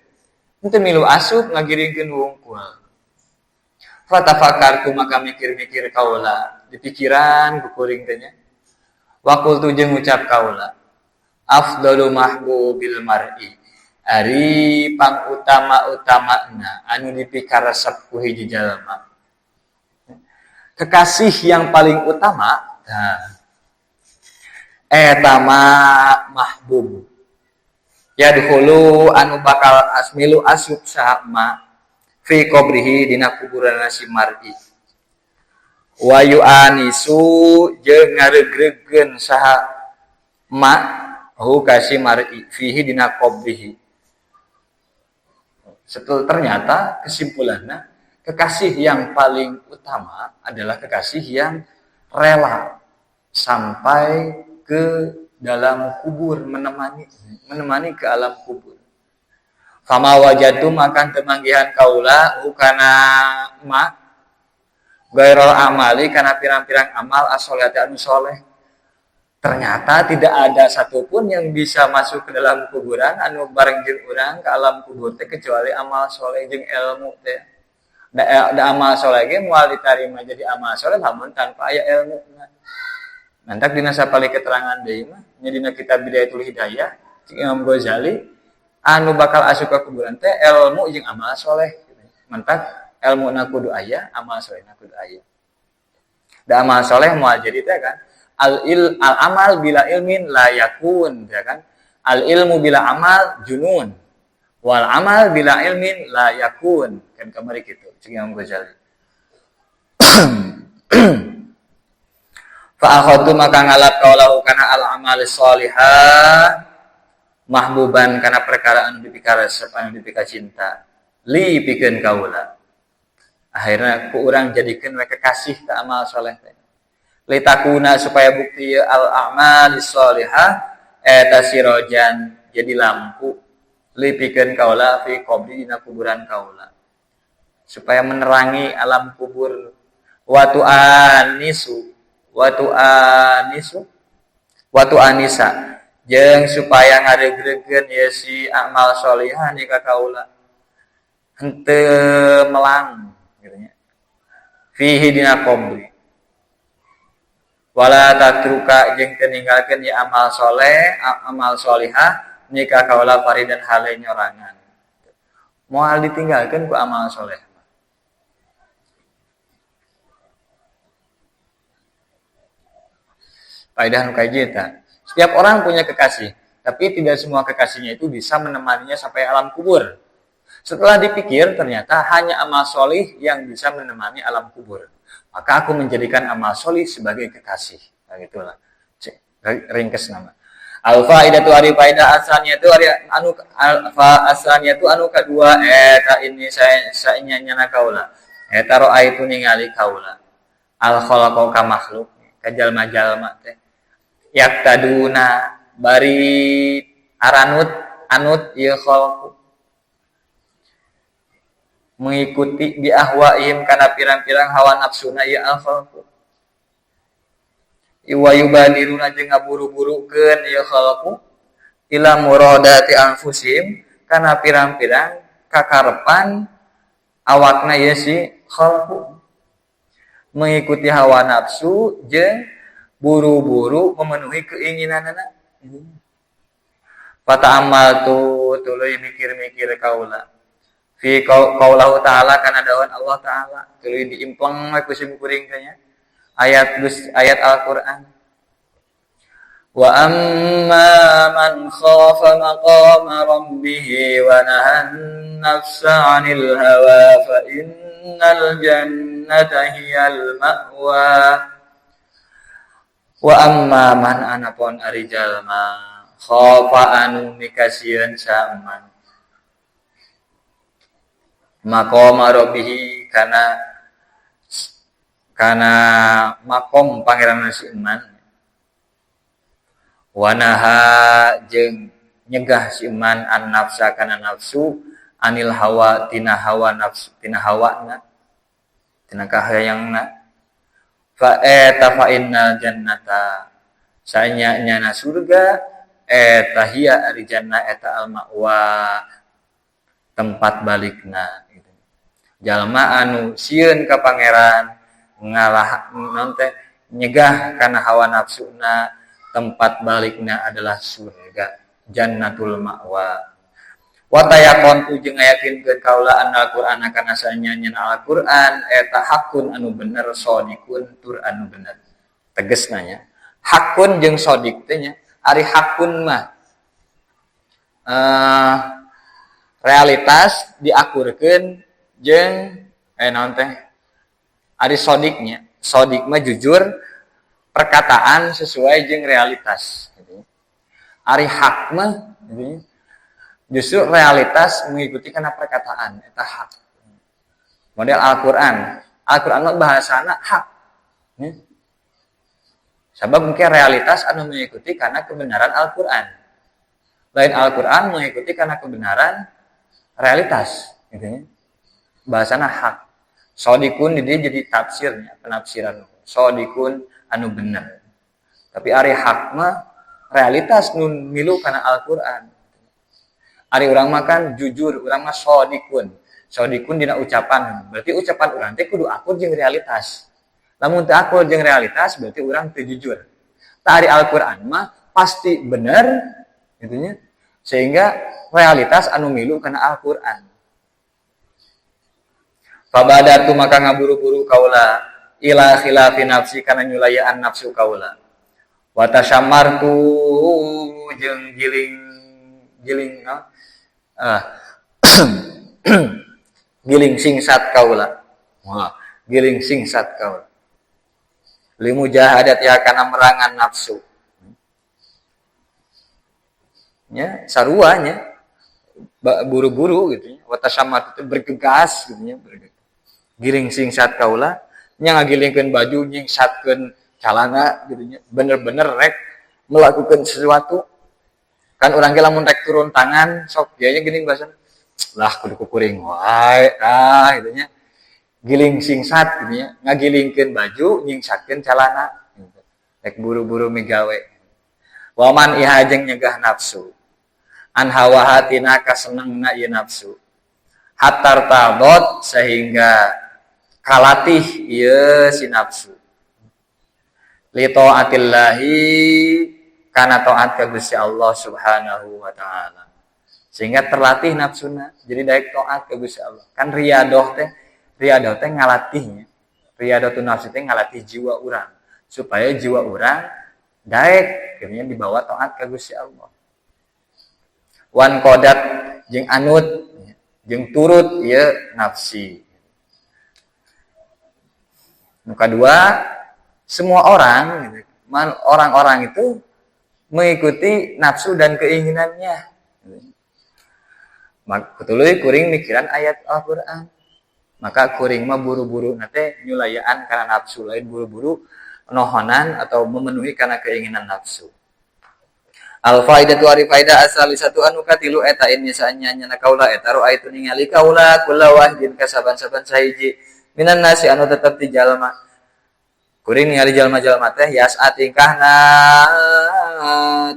Henteu milu asup ngagiringkeun wungkul. Fatafakartu maka mikir-mikir kaula di pikiran kukuring teh nya. Wa qultu jeung ngucap kaula afdalu mahbubil mar'i ari pangutama-utamana anu dipikaresep ku hiji jalma. Kekasih yang paling utama eta mahbub. Yadkhulu anu bakal asmilu asup saha ma fi qabrihi dina kuburan si mar'i. Wa yu'anisu jeung ngaregreugeun saha ma hu kasi mar'i fihi dina qabrihi. Setelah ternyata kesimpulannya kekasih yang paling utama adalah kekasih yang rela sampai ke dalam kubur menemani ke alam kubur. Fama wajatu makan temanggihan kaula ukana ma gairul amali kana pirang-pirang amal as-sholihati anu soleh. Ternyata tidak ada satupun yang bisa masuk ke dalam kuburan anu bareng jeung urang ke alam kubur teh kecuali amal soleh jeung ilmu teh. Da amal soleh ge moal ditarima jadi amal soleh lamun tanpa aya ilmu. Nantak dina sapali keterangan deui mah nya dina kitab Bidayatul Hidayah Imam Ghazali anu bakal asup ka kuburan teh ilmu jeung amal soleh. Mantak ilmuna kudu aya, amal solehna kudu aya. Da amal soleh moal jadi teh kan al amal bila ilmin la yakun ya kan. Al ilmu bila amal junun. Wal amal bila ilmin la yakun. Kan kamari kitu cing Imam Ghazali. Fa akhadtu maka ngalap kaulahu kana al amal sholihah mahbuban kana perkara anu dipikaresep anu dipika cinta li pikeun kaula. Akhirna ku urang jadikeun we kekasih ka amal soleh teh. Litakuna supaya bukti al a'mal sholihah eta sirojan jadi lampu lipikeun kaula fi qabri dina kuburan kaula supaya menerangi alam kubur watu anisa jeung supaya ngaregregeun ye si amal sholihah ni ka kaula henteu melang gitu nya fihi dina qabri wala tatruka jeung teu ninggalkeun ieu amal soleh amal sholihah nika kaula faridan hale nyorangan moal ditinggalkeun ku amal soleh. Faedah nu kaji eta setiap orang punya kekasih tapi tidak semua kekasihnya itu bisa menemaninya sampai alam kubur. Setelah dipikir ternyata hanya amal solih yang bisa menemani alam kubur. Maka aku menjadikan amal solih sebagai kekasih. Nah, gitulah. Ringkes nama. Al-faidatu ari faidah asalnya itu ari anu alfa asalnya itu anu kedua eta ini saya nyana kaula. Eta ro'aitu ningali kaula. Al-khalaqu ka makhluk ka jalma-jalma teh. Yaktaduna bari anut ieu khalaqu. mengikuti bi ahwaihim kana pirang-pirang hawa nafsuna ieu al-khalqu wa yubadiruna jeung ngaburu-burukeun ieu khalqu ila muradati anfusihim kana pirang-pirang kakarepan awakna ieu si khalqu mengikuti hawa nafsu jeung buru-buru memenuhi keinginanana. Fata amal tuluy mikir-mikir kaula fi qaulahu ta'ala kana dawan Allah ta'ala tuluy diimpleng we ku kuring teh ayat Al-Qur'an. Wa amma man khafa maqama rabbih wa nahan nafsa 'anil hawa fa innal jannata hiyal ma'wa. Wa amma man anapun ari jalma khafa anu mikasieun saman maqama rabbih kana makom pangeran si iman wanaha jeung nyegah si iman an nafsa kana nafsu anil hawa tina hawa nafsu tina hawana tina kahayangna fa innal jannata sanya surga eta hiya ari jannah eta al ma'wa tempat balikna gitu. Jalma anu sieun ka pangeran ngalah naon teh nyegah kana hawa nafsuna tempat balikna adalah surga jannatul ma'wa. Wa tayaqon ujung yakinkeun kaula anal Qur'an kana sanyanya Al-Qur'an eta hakun anu bener sodikun tur anu bener. Tegesna nya hakun jeung sodik teh nya ari hakun mah realitas diakurkeun jeung naon teh ari sodiknya sodik mah jujur perkataan sesuai jeung realitas gitu. Ari hak mah gitu. Justru realitas mengikuti kana perkataan eta hak. Model Al-Qur'an mah bahasana hak. Sabab mungkin realitas anu mengikuti karena kebenaran Al-Qur'an. Lain Al-Qur'an mengikuti karena kebenaran realitas, gitu ya. Bahasana hak. Sodikun dia jadi tafsirnya, penafsiran. Sodikun anu benar. Tapi ari hak mah realitas nun milu karena Al-Qur'an. Ari urang mah kan jujur, urang mah sodikun. Sodikun dina ucapan. Berarti ucapan urang teh kudu akur jeung realitas. Lamun teu akur jeung realitas berarti urang teu jujur. Tah ari Al-Qur'an mah pasti bener gitu nya. Sehingga realitas anu milu kana Al-Qur'an. Fabadatu maka ngaburu-buru kaula ila khilafi nafsi kana nyulayaan nafsu kaula. Wa tasyammartu jeung giling giling singsat kaula. Wah, giling singsat kaula. Limujahadat ya kana merangan nafsu. Ya, saruanya buru-buru gitu ya. Watasammat itu bergegas gitu ya, giring singsat kaula nya ngagilingkeun baju nyingsatkeun calana gitu nya. Bener-bener rek melakukan sesuatu. Kan urang ge lamun rek turun tangan sok dianya geuning bahasan. Lah kudu kuring wae gitu nya. Giling singsat gitu ya, ngagilingkeun baju, nyingsatkeun calana gitu. Rek buru-buru migawe. Waman iha jeung nyegah nafsu. An hawa hatina kasenengna ieu nafsu. Hatar tadot sehingga kalatih ieu si nafsu. Li taatillahi kana taat ka Gusti Allah Subhanahu wa taala. Sehingga terlatih nafsuna jadi daek taat ka Gusti Allah. Kan riyadoh teh ngalatihnya. Riyadatun nafsi teh ngalatih jiwa urang supaya jiwa urang daek kemudian dibawa taat ka Gusti Allah. Wan qodat jeung anut jeung turut ieu nafsi. Nu kadua, semua orang gitu, orang-orang itu mengikuti nafsu dan keinginannya. Maka tuluy kuring mikiran ayat Al-Qur'an. Maka kuring mah buru-buru nate nyulayaan karena nafsu, lain buru-buru nohonan atau memenuhi karena keinginan nafsu. Al faidatu ari faida asal satu anu katilu eta ini saanya nyana kaula eta raaitu ningali kaula kula wahdin kasaban-saban sahiji minan nasi anu tetep di jalma kuring ningali jalma-jalma teh yas'a tingkahna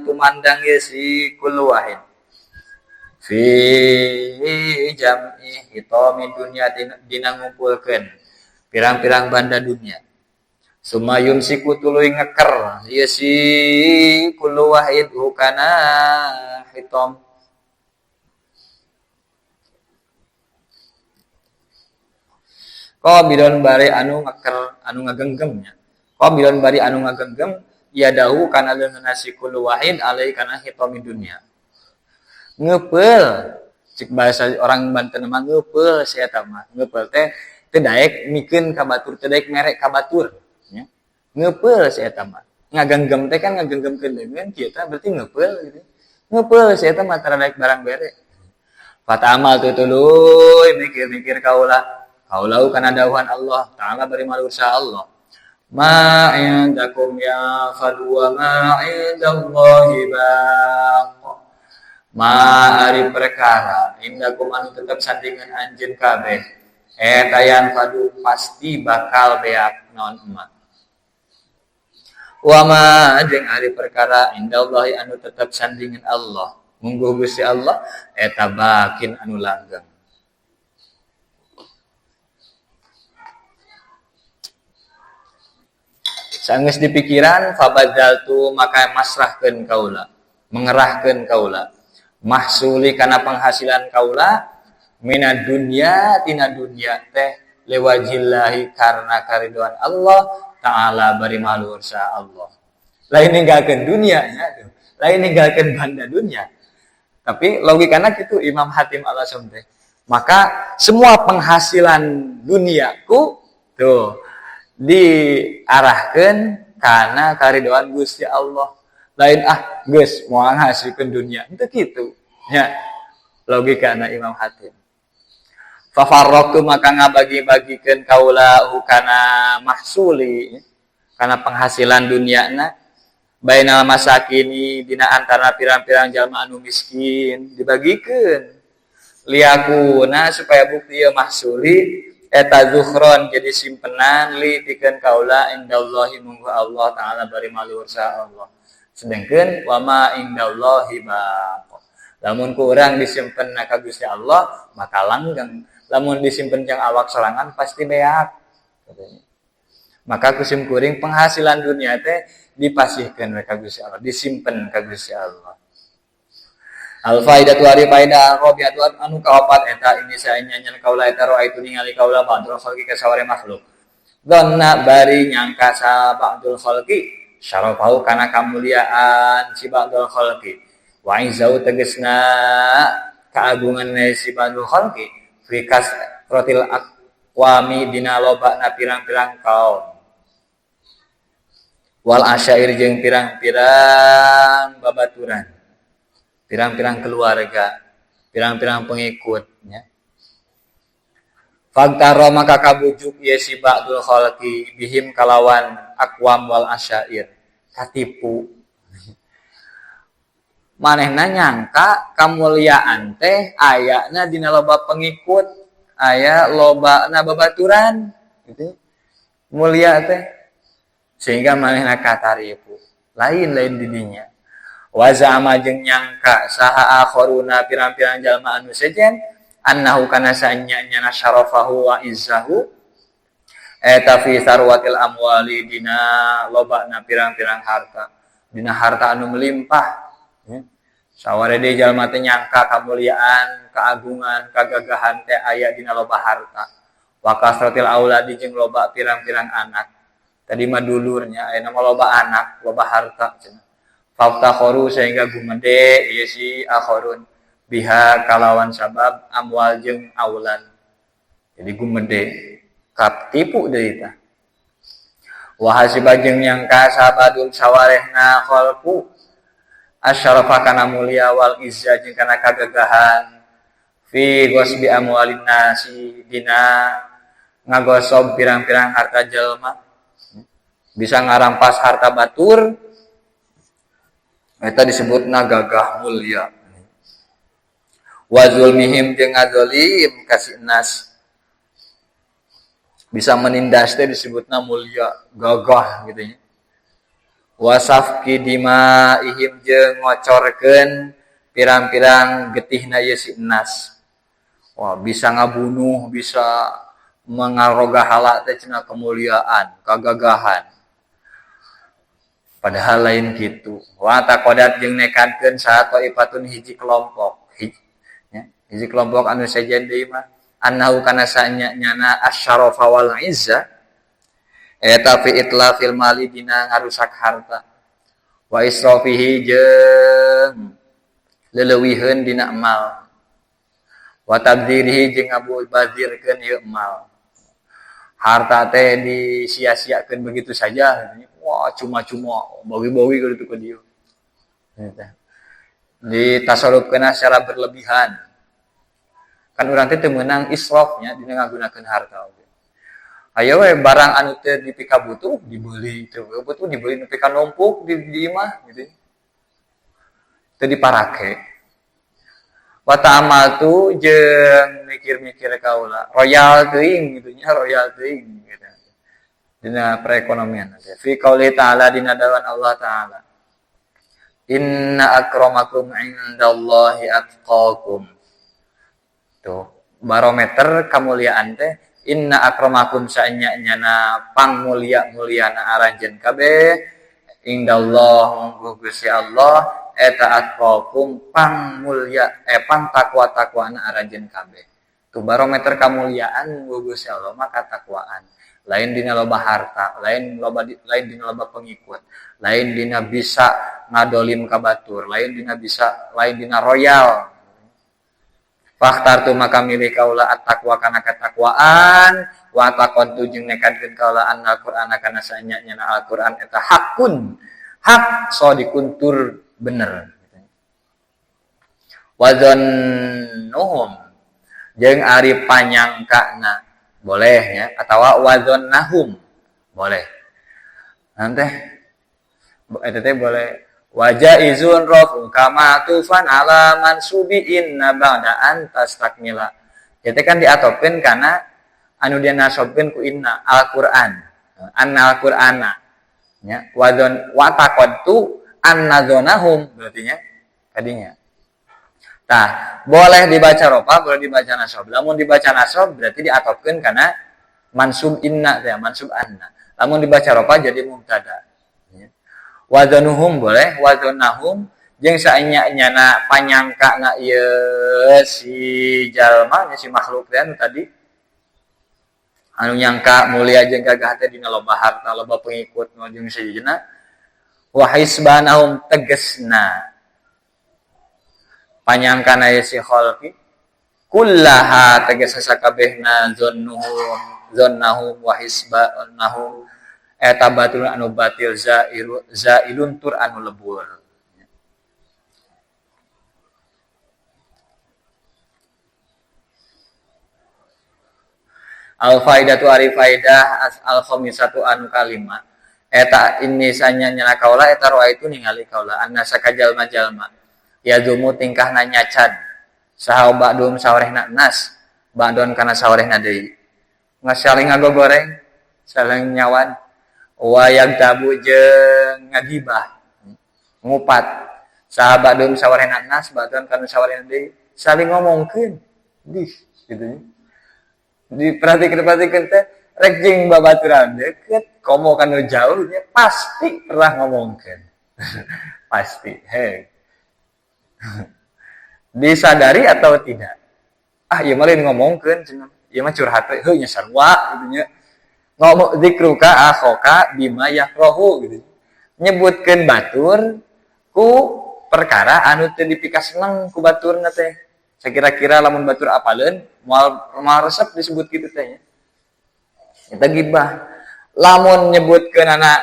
tumandang ye si kullu wahid fi jam'i hitami dunya dina ngumpulkeun pirang-pirang banda dunia sumayum siku tuluy ngeker ieu si kullu wahid kana hitam qabilon bari anu ngeker anu ngagenggemnya qabilon bari anu ngagenggem ya dahu kana leungeun si kullu wahid alai kana hitam dunia ngeupel cik bahasa orang Banten mah ngeupel sia eta mah ngeupel teh teu daek mikeun ka batur teu daek merek ka batur nya ngeupel sia eta mah ngagenggem teh kan ngagenggemkeun leungeun kieu teh berarti ngeupel gitu ngeupel sia eta mah tara daek barang bere fatamal tu tuluy mikir-mikir kaula kana dawuhan Allah taala bari malursa Allah ma indakum ya fadwa ma indallahi baq ma ari perkara indakum anu tetep sandingan anjeun kabeh eta yan fadu pasti bakal beak naon emak wa ma jeung ari perkara indallahi anu tetep sandingan Allah mungguh Gusti Allah eta bakin anu langgeng saenggeus dipikiran fabadzaltu maka masrahkeun kaula mengerahkeun kaula mahsuli kana penghasilan kaula minad dunya tina dunya teh liwajillahi karena kariduan Allah taala bari maluhursa Allah lain ninggalkeun dunya nya lain ninggalkeun banda dunya tapi logikana kitu Imam Hatim Al-Asam teh maka semua penghasilan duniaku tuh diarahkeun kana kariduan Gusti Allah lain geus moal ngahasilkeun dunia henteu kitu nya logikana Imam Hatim fa farraqtu maka ngabagi-bagikeun kaula kana mahsuli kana penghasilan duniana bainal masakini dina antara pirang-pirang jalma anu miskin dibagikeun liakuna supaya bukti ieu mahsuli eta zuhron jadi simpenan li pikeun kaula indallahi munggu Allah taala bari maluhursa Allah sedengkeun wa ma indallahi baq lamun ku urang disimpen ka Gusti Allah maka langgeng lamun disimpen jeung awak sorangan pasti beak katanya maka kusim kuring penghasilan dunia teh dipasihkeun ka Gusti Allah disimpen ka Gusti Allah al faidatu ari faida rabiatu anu kaopat eta ini saenya nyan kaula eta raaitu ningali kaula badrul khalqi ka saware makhluk donna bari nyangka sa ba'dul khalqi syarafahu kana kamuliaan si ba'dul khalqi wa izau tegesna kaagungan si ba'dul khalqi fi kasratil aqwami dina lobana pirang-pirang kaum wal asyair jeung pirang-pirang babaturan pirang-pirang keluarga, pirang-pirang pengikutnya. Fagtaro maka kabujuk ya si ba'dul khalqi bihim kalawan aqwam wal asyair katipu. Manehna nyangka kamuliaan teh ayana dina loba pengikut, aya lobana babaturan gitu. Mulia teh sehingga manehna kataripu. Lain-lain didinya. Wazama jeung nyangka saha akharuna pirang-pirang jalma anu sejen annahu kana sanya nyana syarafahu wa izzahu eta fi sarwatil amwali dina lobana pirang-pirang harta dina harta anu melimpah ya. Sawarede jalma teh nyangka kamuliaan kaagungan kagagahan teh aya dina loba harta wa kasratil auladi jeung loba pirang-pirang anak tadi mah dulurnya aya nama loba anak loba harta cenah faftakhoru sehingga gumede ieu si akhorun biha kalawan sabab amwal jeung aulan jadi gumede katipu deui tah wa hasiba jeung nyangka sabadul sawarehna khalqu asyarafa kana mulia wal izza jeung kana kagagahan fi ghasbi amwalin nasi dina ngagosob pirang-pirang harta jelema bisa ngarampas harta batur Eta disebutna gagah mulia. Wa zulmihim jeung ngazolim kasih nas. Bisa menindas teh disebutna mulia, gagah gitu nya. Wa safki dimaihim jeung ngocorkeun pirang-pirang getihna ieu si nas. Wah, bisa ngabunuh, bisa mengaroga hala teh cenah kemuliaan, kagagahan. Padahal lain gitu. Wa taqadat jeung nekadkeun sataifatun hiji kelompok. Hiji kelompok anu sajen deui mah annahu kana sanyana asyarafa wal izza eta fi itlafil mali dina ngarusak harta wa israfihi jeung leuleuyieun dina amal wa tabdzirihi jeung ngabazirkeun ieu amal. Harta teh disia-siakeun begitu saja. Wah, cuma-cuma bagi-bagi gitu ke dia. Ditasarrufkeun secara berlebihan. Kan urang teh teu meunang israfnya dina ngagunakeun harta. Aya we barang anu teu dipika butuh dibeli, teu butuh dibeli nepi ka numpuk di imah gitu. Teu diparake. Wa ta'amatu jeung mikir-mikir kaula, royal teuing gitu nya, royal teuing gitu. Dina perekonomian teh. Fi qauli ta'ala dina dawan Allah taala. Inna akramakum 'indallahi atqakum. Tuh, barometer kemuliaan teh inna akramakum sa'nya-nyana pangmulia-muliana aranjeun kabeh indallah Gusti Allah eta atqakum pangmulia pang takwa-takwana aranjeun kabeh. Tuh barometer kemuliaan Gusti Allah maka takwaan. Lain dina loba harta, lain dina loba pengikut, lain dina bisa ngadolim ka batur, lain dina royal. Fakhtartu maka milih kaula at-taqwa kana katakwaan wa taqantu jeung nekadkeun kaula anna Qur'ana kana sanyana Al-Qur'an eta hakun hak shadiqun tur bener. Wa dzannuhum jeung ari panyangkana boleh ya atawa wa dzannahum boleh. Nanti eta teh boleh wajaizun rafu kama tufan ala mansubi inna ba'daan tastakmila. Jadi kan diatopkeun kana anu dia nasabkeun ku inna Al-Qur'an. Anna Al-Qur'ana. Nya wa taqadtu annadzonahum berarti nya kadinya. Tah, boleh dibaca rofa, boleh dibaca nasab. Lamun dibaca nasab berarti diatopkeun kana mansub inna teh, mansub anna. Lamun dibaca rofa jadi mubtada. Wazanuhum boleh, wazanahum jeung saenya-nyana panyangkana ieu si jalma nya si makhluk teh anu tadi anu nyangka mulia jeung gagah teh dina loba harta, loba pengikut jeung sajeuna wa hisbanahum tegesna panyangkana ieu si khalqi kullaha tegas sakabehna zannahum wa hisbanahum eta batul anu batil zailun tur anu lebur. Al faidatu ari faidah al khamisatu anu kalima eta ini sanya nyana kaula eta roa itu ningali kaula annasa kajalma-jalma ya dumu tingkahna nyacan saha ba'dum sawarehna nas ba'don kana sawarehna deui ngasaling ngagogoreng saling nyawan wayang tabu jeung ngagibah ngupat sahabat dum sawarena nas badan kana sawarena deui saling ngomongkeun gitu nya diperhatikeun teh rek jeung babaturan deukeut komo kana jauh nya pasti pernah ngomongkeun pasti disadari atau tidak ieu mah lain ngomongkeun cenah ieu mah curhat heuh nya sarua gitu nya ngomong zikruka akhoka bima yakrohu gitu. Nyebutkeun batur ku perkara anu teu dipika seneng ku baturna teh. Sakira-kira lamun batur apaleun moal resep disebut kitu teh nya. Eta gibah. Lamun nyebutkeun anak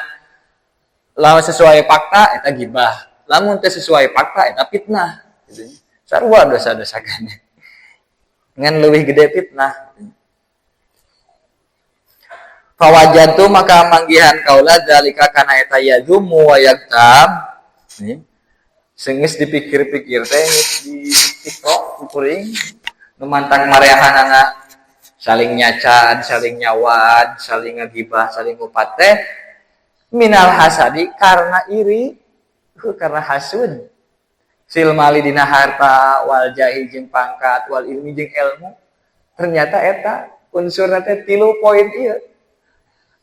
lamun sesuai fakta eta gibah. Lamun teu sesuai fakta eta fitnah gitu. Sarua dosa-dosa kana. Ngan leuwih gede fitnah. Fawajatu maka manggihan kaula zalika kana eta yazumu wa yaktab Sengis dipikir-pikir teh di TikTok kuring nu mantang mareahanana saling nyacad, saling nyawad, saling ngagibah, saling ngupat teh minal hasadi karena iri, karena hasud. Sil mali dina harta wal jahi jeung pangkat wal ilmi jeung ilmu. Ternyata eta unsurna teh 3 poin ieu.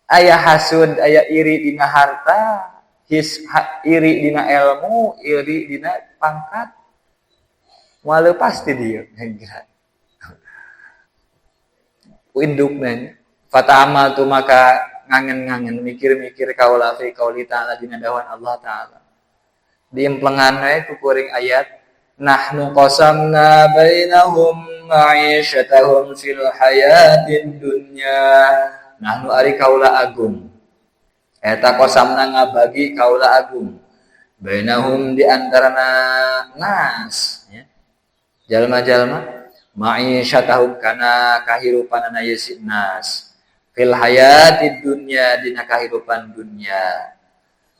Aya hasud, aya iri dina harta, iri dina ilmu, iri dina pangkat. Moal pasti dieu. Indukna fatamal tu maka ngangen-ngangen mikir-mikir kaula fi qauli ta'ala dina dawuhan Allah taala. Diemplengan we ku kuring ayat nahnu qasamna bainahum ma'isyatahum fil hayatid dunya. Nahnu ari kaula agung. Eta qasamna ngabagi kaula agung. Bainahum di antarana nas ya. Jalma-jalma ma'isyatahum kana kahirupanana yesin nas fil hayatid dunya dina kahirupan dunya.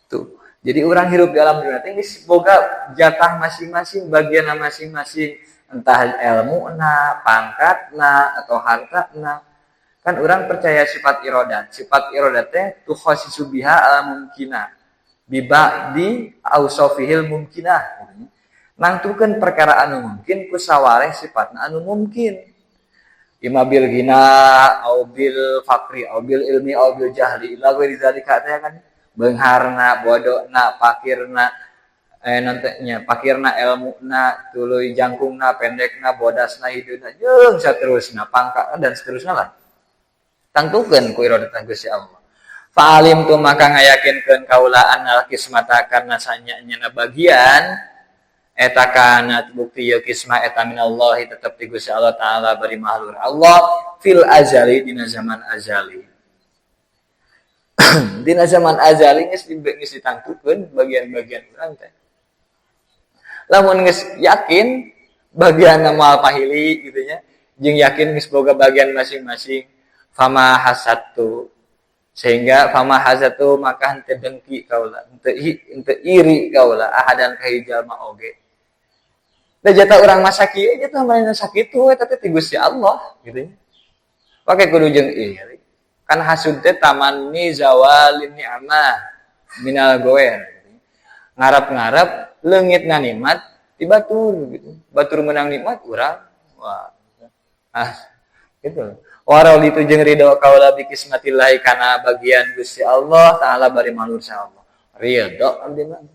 Tuh. Jadi orang hidup di alam dunia ini boga jatah masing-masing, bagian masing-masing, entah ilmu na, pangkat na, atau harta na. Kan orang percaya sifat irodat. Sifat irodat teh tukhasisu biha ala mumkinah. Biba di ausofihil mumkinah. Nangtukeun perkara anu mungkin ku sawareh sifatna anu mungkin. Ima bil ghina au bil faqri au bil ilmi au bil jahli. Ila ghairi zalika teh kan beungharna, bodona, pakirna, nantinya pakirna, ilmuna, tuluy jangkungna, pendekna, bodasna, hidupna, jeung saterusna, pangkat dan seterusnya lah. Tangtukeun ku iradatna Gusti Allah. Fa'alim tu maka ngayakinkeun kaula annal kismata karna sanyana bagian eta kana bukti ya kismah eta minallahi tetep ti Gusti Allah taala bari mahlur Allah fil azali dina zaman azali. Dina zaman azali geus ditangtukeun bagian-bagian urang teh. Lamun geus yakin bagian moal pahili gitu nya, jeung yakin geus boga bagian masing-masing, fama hasatu. Sehingga fama hasatu maka henteu dengki kaula, henteu iri kaula ahadan ka jalma oge. Da jata urang masa kieu jata marana sakitu eta teh ti Gusti Allah gitu nya. Pake kudu jeung iri. Kan hasud teh tamanni zawalin ni'mah minal goer. Ngarap-ngarap leungitna nikmat ti batur gitu. Batur menang nikmat urang. Wah. Gitu. Warau itu jeung ridho kaula bi kismatillahi kana bagian Gusti Allah taala bari malur sa Allah. Ridho abdi mah.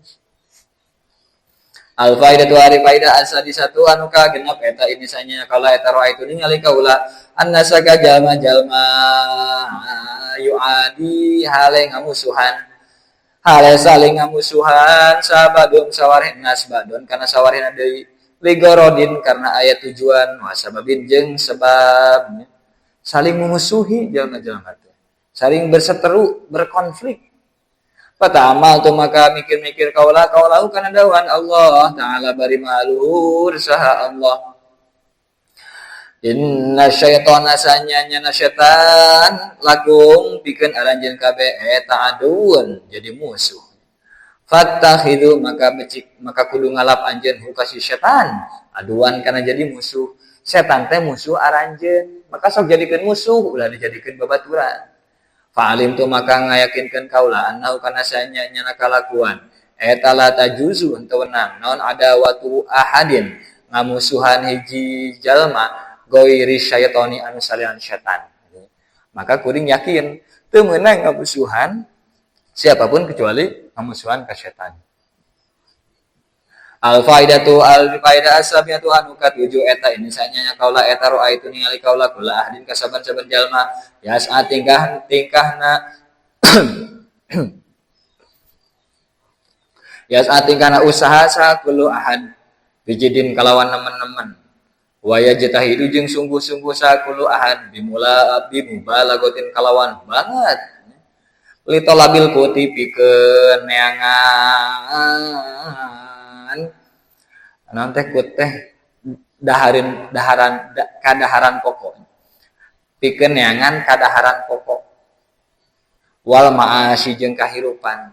Al faidatu ari faidah asadi satu anu ka genep eta ini sanya kaula eta roa itu ningali kaula annasaka jalma-jalma yuadi hale ngamusuhan hale saling ngamusuhan sabadun sawareh nas badun kana sawarehna deui ligorodin karena aya tujuan wa sababin jeung sebab saling memusuhi jalma-jalma teh saling berseteru berkonflik. Patamal tu maka mikir-mikir kaulahu kana dawan Allah taala bari malur saha Allah. Inna syaitana sanyanya syaitan lakum pikeun aranjeun kabeh eta aduun jadi musuh. Fattakhidhu maka kudu ngalap anjeun hukasi syaitan aduan kana jadi musuh. Setan teh musuh aranjeun, maka sok jadikeun musuh ulah dijadikeun babaturan. Fa'alim tu maka ngayakinkeun kaula annahu kana sanyanya kalakuan eta la tajuzu henteu wenang naon ada watu ahadin ngamusuhan hiji jalma goiri syaitani anu salian setan. Maka kuring yakin teu meunang ngamusuhan siapapun kecuali ngamusuhan ka setan. Al faidatu al faidah asabiyatu anu katujuh eta ini sanyanya kaula eta roa itu ningali kaula kula ahdin ka saban-saban jalma yas'a tingkahna yas'a tingkahna usaha sa kullu ahad bijidin kalawan nemen-nemen wa yajtahidu jeung sungguh-sungguh sa kullu ahad bimubalagotin kalawan banget litolabil kuti pikeun neangan nanti kut teh kadaharan pokok pikeun neangan kadaharan pokok wal ma'asyi jeung kahirupan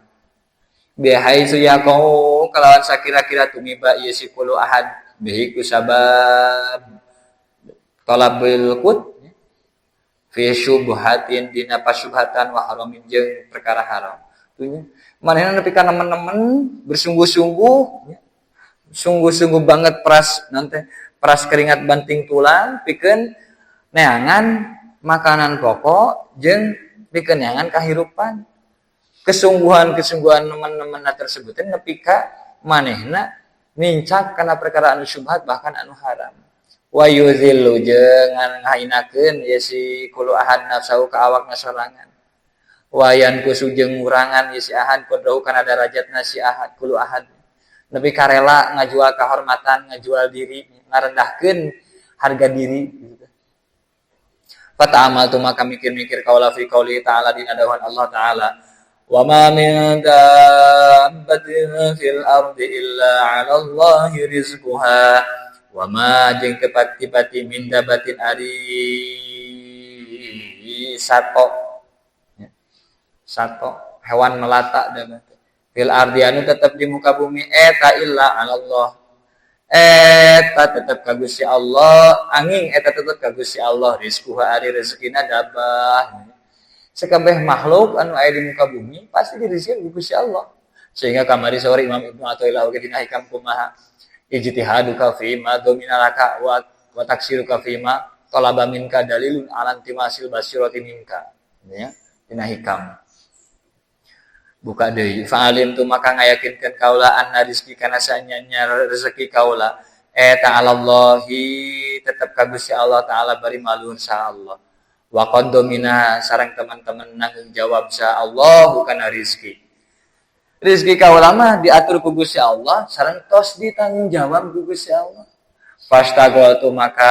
bihai suyaqau kalawan sakira-kira tumiba ieu si kulu ahad bihi ku sabab talabul qut fi syubhatin dina pasyubhatan wa haramin jeung perkara haram. Tuh manehna nepi ka nemen-nemen bersungguh-sungguh sungguh-sungguh banget peras keringat banting tulang pikeun neangan makanan pokok jeung pikeun neangan kahirupan. Kesungguhan nemen-nemenna tersebut nepi ka manehna nincak kana perkara anu syubhat bahkan anu haram. Wa yuzillu jeung ngahinakeun ieu si kulu ahad nafsahu ka awakna sorangan. Wa yankusu jeung ngurangan ieu si ahad qadrahu kana derajatna si ahad kulu ahad. Nepi ka rela ngajual kahormatan, ngajual diri, ngarendahkeun harga diri gitu. Fata'amal tu maka mikir-mikir kaula fi qauli ta'ala dina dawuhan Allah taala. Wa ma min dabbatin fil ardi illa 'ala Allahi rizquha wa ma jeung tepati-pati min dabbatin ari sato hewan melata dan fil ardi anu tetep di muka bumi eta illa 'ala Allah eta tetep ka Gusti Allah angin eta tetep ka Gusti Allah rizquha ari rezekina dabah. Sekabeh makhluk anu aya di muka bumi pasti dirizki ku Gusti Allah. Sehingga kamari sore Imam Ibnu Athaillah oge dina hikam kumaha ijtihaduka fi ma dominalaka wa taksiruka fi ma talaba minka dalilun ala intimasil basyirati minka. Ya, dina hikam. Buka deui fa'alim tu maka ngayakinkeun kaula anna rizki kana sanyanya rezeki kaula eta alallahi tetep ka Gusti Allah taala bari malun sa Allah. Wa qaddamina sareng teman-teman nanggung jawab sa Allah bukan rizki. Rizki kaula mah diatur ku Gusti Allah sareng tos ditanggung jawab ku Gusti Allah. Fastaghaltu maka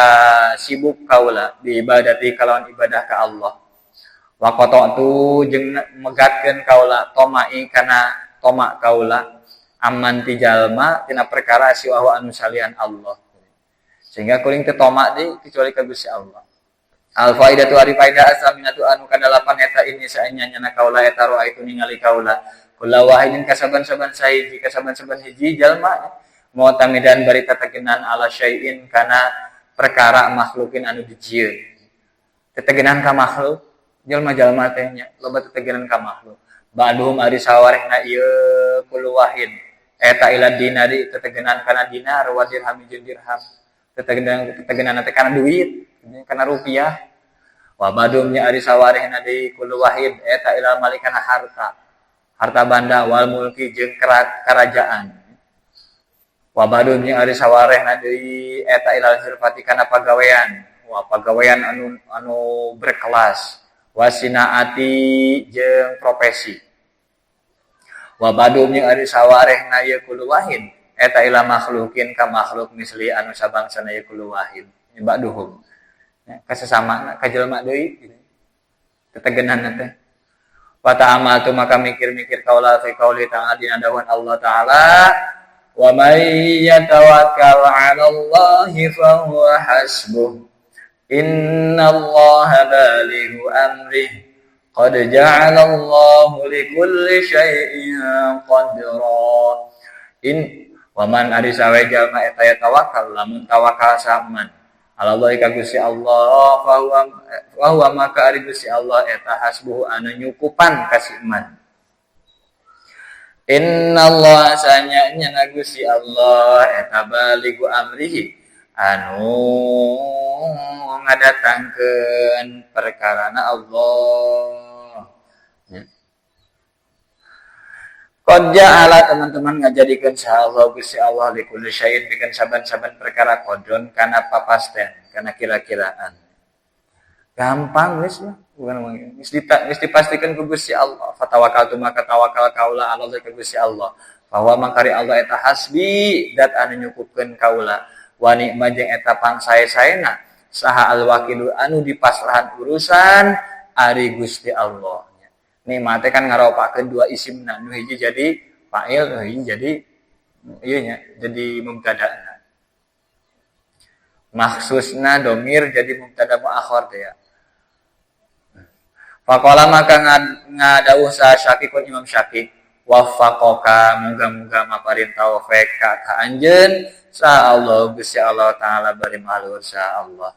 sibuk kaula di ibadati kalawan ibadah ka Allah. Wa qata'tu jeung megatkeun kaula tomai kana tomak kaula aman ti jalma tina perkara siwa anu salian Allah. Sehingga kuring teu tomak deui kecuali ka Gusti Allah. Al faidatu ari faidah asaminatu anu kadalapan eta ini saenyana kaula eta roa itu ningali kaula kula wahidin kasaban-saban sahiji kasaban-saban hiji jalma mau tamidan bari tategenan ala syai'in kana perkara makhlukin anu dijieun tategenan ka makhluk jalma-jalma teh nya loba tategenan ka makhluk ba'dhum ari sawarehna ieu kulu wahid eta ila dinari tategenan kana dinar wa dirham jeung dirham tategenan teh kana duit kana rupiah wa badumnya ari sawarehna deui kullu wahid eta ila malikana harta banda wal mulki jeung kerajaan wa badumnya ari sawarehna deui eta ila hirfati kana pagawean wa pagawean anu berkelas wa sinaati jeung profesi wa badumnya ari sawarehna ieu kullu wahid eta ila makhlukin ka makhluk misli anu sabangsana ieu kullu wahid ba'duhum kasesama ka jelema deui tetegenan teh wa ta'amal tu maka mikir-mikir kaula fi qauli ta'ala dina dawuhan Allah taala wa may yatawakkal 'ala Allahi fa huwa hasbuh innallaha balighu amrih qad ja'ala Allahu likulli syai'in qadra wa man ari sawe jalma eta tawakkal lamun tawakal saman Allah ka Gusti Allah fa huwa maka ari Gusti Allah eta hasbuhu anu nyukupan ka si iman. Innallaha sanyanya Gusti Allah eta balighu amrihi anu ngadatangkeun perkarana Allah. Qad ja'ala teman-teman ngajadikeun sahallahu Gusti Allah likulli syai'in pikeun saban-saban perkara qadron kana papasten kana kira-kiraan. Gampang geus mah, geus dipastikeun ku Gusti Allah. Fatawakkaltu maka tawakal kaula ala ka Gusti Allah. Bahwa makari Allah eta hasbi dat anu nyukupkeun kaula. Wa ni'ma jeung eta pangsae-saena saha al-wakilu anu dipasrahan urusan ari Gusti Allah. Nikmat teh kan ngaropakeun dua isimna, nu hiji jadi fa'il, nu hiji jadi ieu nya, jadi mubtada'na. Makhsusna domir jadi mubtada muakhar teh ya. Faqala maka ngadawuh sa Syafiqun Imam Syafiq, waffaqoka muga-muga maparin taufik ka anjeun sa Allah Gusti Allah taala bari malur sa Allah.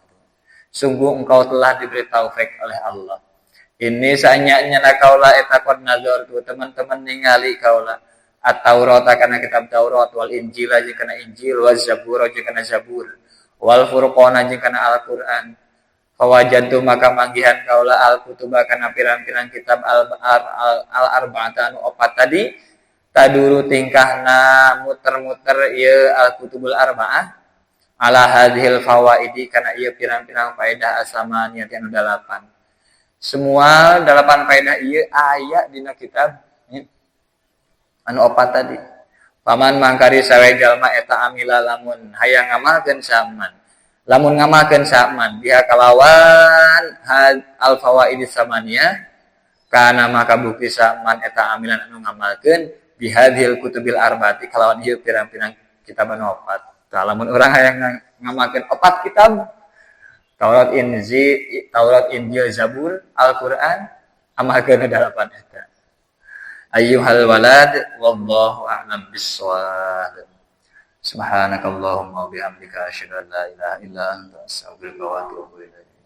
Sungguh engkau telah diberi taufik oleh Allah. Ini saanya kaula eta qad nazar tu teman-teman ningali kaula at-Taurat kana kitab Taurat wal Injil aja kana Injil wal Zabur aja kana Zabur wal Furqan aja kana Al-Qur'an. Fawajantu maka manggihan kaula al-kutuba kana pirang-pirang kitab al-arba'ata anu opat tadi taduru tingkahna muter-muter ieu al-kutubul arba'ah ala hadhil fawaidi kana ieu pirang-pirang faedah asamaniyah anu 8. Semua 8 faedah ieu aya dina kitab anu opat tadi. Paman mangkari sawe jalma eta amila lamun hayang ngamalkeun saman. Lamun ngamalkeun saman dia kalawan al fawaid samaniyah kana maka bukti saman eta amilan anu ngamalkeun bihadhil kutubil arba'ati kalawan ieu pirang-pirang kitab anu opat. Lamun urang hayang ngamalkeun opat kitab Taurat, Injil, Zabur, Al-Qur'an amalkeun 8 eta. Ayyuhal walad wallahu a'lam bissawab. Subhanakallahumma wa bihamdika asyhadu an la ilaha illa anta astaghfiruka wa atubu ilaik.